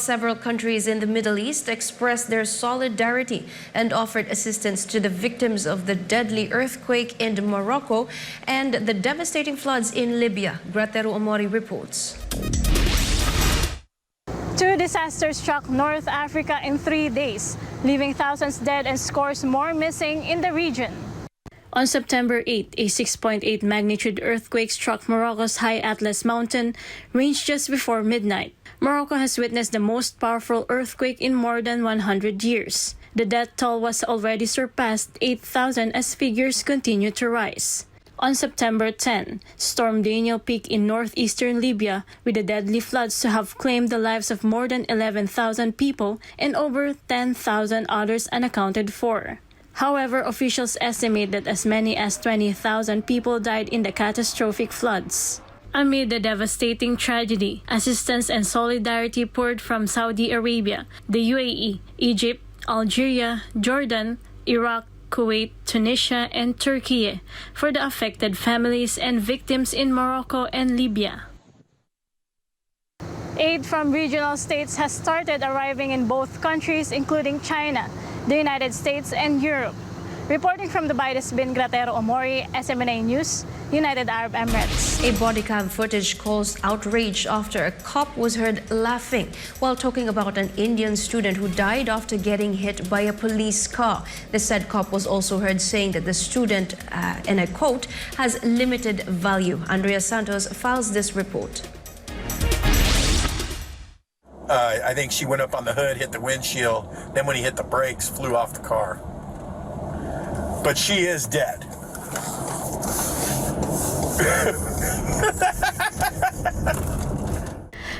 several countries in the Middle East expressed their solidarity and offered assistance to the victims of the deadly earthquake in Morocco and the devastating floods in Libya. Grateru Omori reports. Two disasters struck North Africa in 3 days, leaving thousands dead and scores more missing in the region. On September 8, a 6.8 magnitude earthquake struck Morocco's high Atlas mountain range just before midnight. Morocco has witnessed the most powerful earthquake in more than 100 years. The death toll was already surpassed 8,000 as figures continue to rise. On September 10, Storm Daniel peaked in northeastern Libya, with the deadly floods to have claimed the lives of more than 11,000 people and over 10,000 others unaccounted for. However, officials estimate that as many as 20,000 people died in the catastrophic floods. Amid the devastating tragedy, assistance and solidarity poured from Saudi Arabia, the UAE, Egypt, Algeria, Jordan, Iraq, Kuwait, Tunisia, and Turkey for the affected families and victims in Morocco and Libya. Aid from regional states has started arriving in both countries, including China, the United States, and Europe. Reporting from Dubai's bin Grateru Omori, SMNA News, United Arab Emirates. A body cam footage caused outrage after a cop was heard laughing while talking about an Indian student who died after getting hit by a police car. The said cop was also heard saying that the student, and I quote, has limited value. Andrea Santos files this report. I think she went up on the hood, hit the windshield, then when he hit the brakes, flew off the car. But she is dead.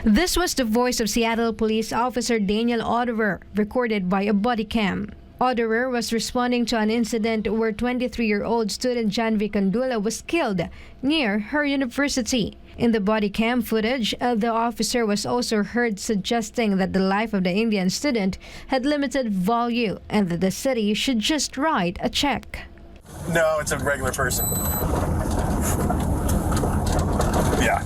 This was the voice of Seattle Police Officer Daniel Oderer, recorded by a body cam. Oderer was responding to an incident where 23-year-old student Janvi Kandula was killed near her university. In the body cam footage, the officer was also heard suggesting that the life of the Indian student had limited value and that the city should just write a check. No, it's a regular person. Yeah.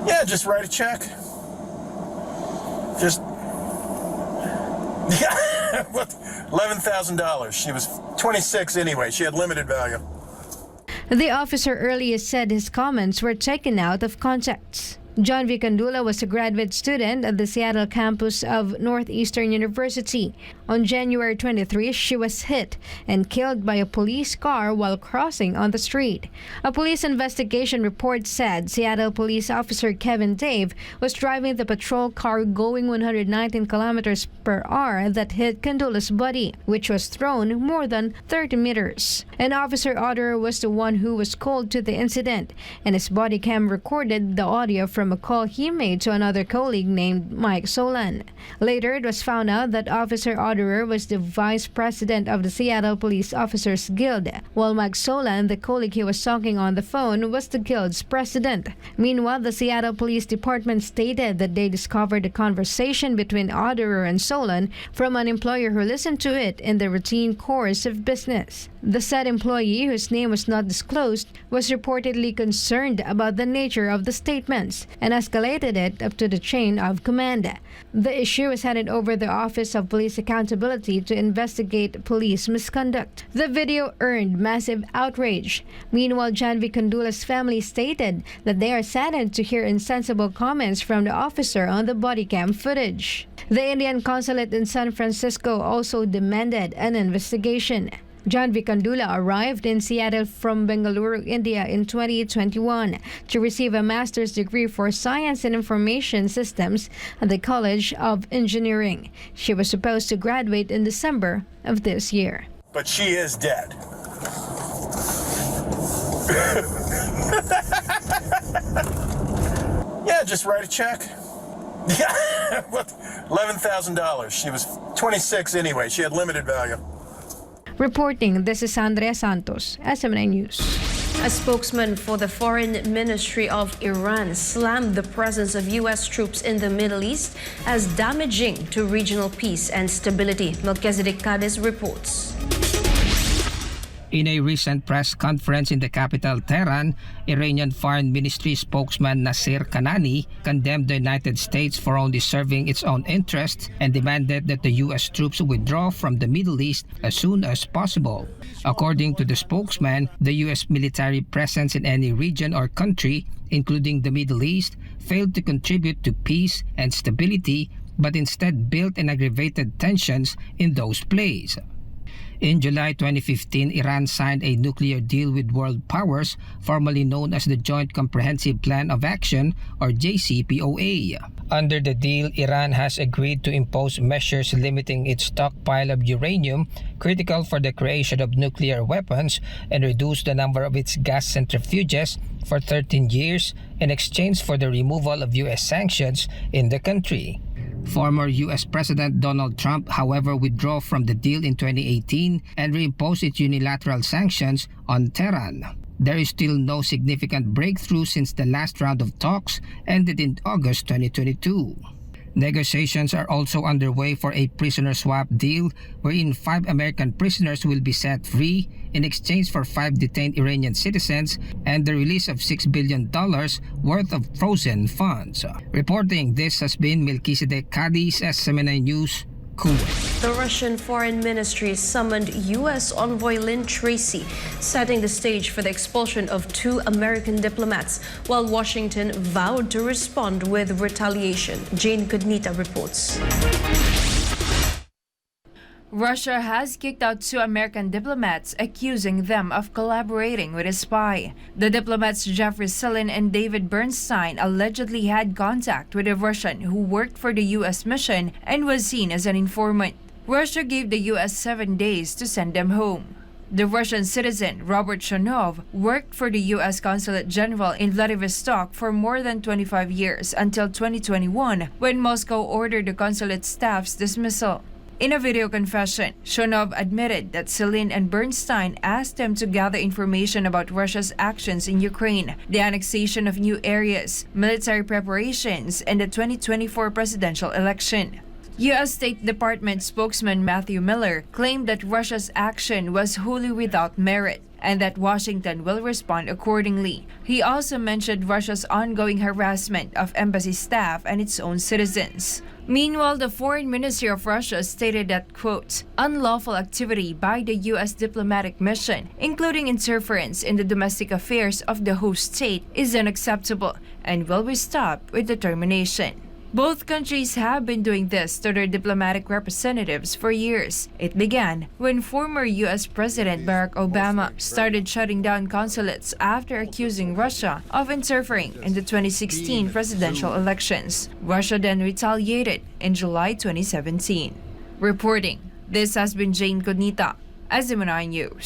Yeah, just write a check. Just, yeah, $11,000. She was 26 anyway. She had limited value. The officer earlier said his comments were taken out of context. John V. Kandula was a graduate student at the Seattle campus of Northeastern University. On January 23, she was hit and killed by a police car while crossing on the street. A police investigation report said Seattle police officer Kevin Dave was driving the patrol car going 119 kilometers per hour that hit Kandula's body, which was thrown more than 30 meters. And Officer Otter was the one who was called to the incident, and his body cam recorded the audio from a call he made to another colleague named Mike Solan. Later, it was found out that Officer Otterer was the vice president of the Seattle Police Officers Guild, while Mike Solan, the colleague he was talking on the phone, was the guild's president. Meanwhile, the Seattle Police Department stated that they discovered a conversation between Otterer and Solan from an employer who listened to it in the routine course of business. The said employee, whose name was not disclosed, was reportedly concerned about the nature of the statements and escalated it up to the chain of command. The issue was handed over the Office of Police Accountability to investigate police misconduct. The video earned massive outrage. Meanwhile, Janvi Kandula's family stated that they are saddened to hear insensible comments from the officer on the body cam footage. The Indian consulate in San Francisco also demanded an investigation. Janvi Kandula arrived in Seattle from Bengaluru, India in 2021 to receive a master's degree for Science and Information Systems at the College of Engineering. She was supposed to graduate in December of this year. But she is dead. Yeah, just write a check. Yeah, $11,000. She was 26 anyway. She had limited value. Reporting, this is Andrea Santos, SMNA News. A spokesman for the Foreign Ministry of Iran slammed the presence of U.S. troops in the Middle East as damaging to regional peace and stability. Melchizedek Cadiz reports. In a recent press conference in the capital Tehran, Iranian Foreign Ministry spokesman Nasser Kanani condemned the United States for only serving its own interests and demanded that the U.S. troops withdraw from the Middle East as soon as possible. According to the spokesman, the U.S. military presence in any region or country, including the Middle East, failed to contribute to peace and stability, but instead built and aggravated tensions in those places. In July 2015, Iran signed a nuclear deal with world powers, formerly known as the Joint Comprehensive Plan of Action, or JCPOA. Under the deal, Iran has agreed to impose measures limiting its stockpile of uranium, critical for the creation of nuclear weapons, and reduce the number of its gas centrifuges for 13 years in exchange for the removal of U.S. sanctions in the country. Former U.S. President Donald Trump, however, withdrew from the deal in 2018 and reimposed its unilateral sanctions on Tehran. There is still no significant breakthrough since the last round of talks ended in August 2022. Negotiations are also underway for a prisoner swap deal wherein 5 American prisoners will be set free in exchange for 5 detained Iranian citizens and the release of $6 billion worth of frozen funds. Reporting this has been Melchizedek Cadiz, SMNI News, Kuwait. The Russian Foreign Ministry summoned U.S. envoy Lynn Tracy, setting the stage for the expulsion of 2 American diplomats, while Washington vowed to respond with retaliation. Jane Cognita reports. Russia has kicked out 2 American diplomats, accusing them of collaborating with a spy. The diplomats Jeffrey Sulin and David Bernstein allegedly had contact with a Russian who worked for the U.S. mission and was seen as an informant. Russia gave the U.S. 7 days to send them home. The Russian citizen Robert Shonov worked for the U.S. Consulate General in Vladivostok for more than 25 years until 2021, when Moscow ordered the consulate staff's dismissal. In a video confession, Shonov admitted that Celine and Bernstein asked him to gather information about Russia's actions in Ukraine, the annexation of new areas, military preparations, and the 2024 presidential election. U.S. State Department spokesman Matthew Miller claimed that Russia's action was wholly without merit and that Washington will respond accordingly. He also mentioned Russia's ongoing harassment of embassy staff and its own citizens. Meanwhile, the Foreign Ministry of Russia stated that, quote, unlawful activity by the U.S. diplomatic mission, including interference in the domestic affairs of the host state, is unacceptable and will be stopped with determination. Both countries have been doing this to their diplomatic representatives for years. It began when former U.S. President Barack Obama started shutting down consulates after accusing Russia of interfering in the 2016 presidential elections. Russia then retaliated in July 2017. Reporting, this has been Jane Cognita, SMNI News.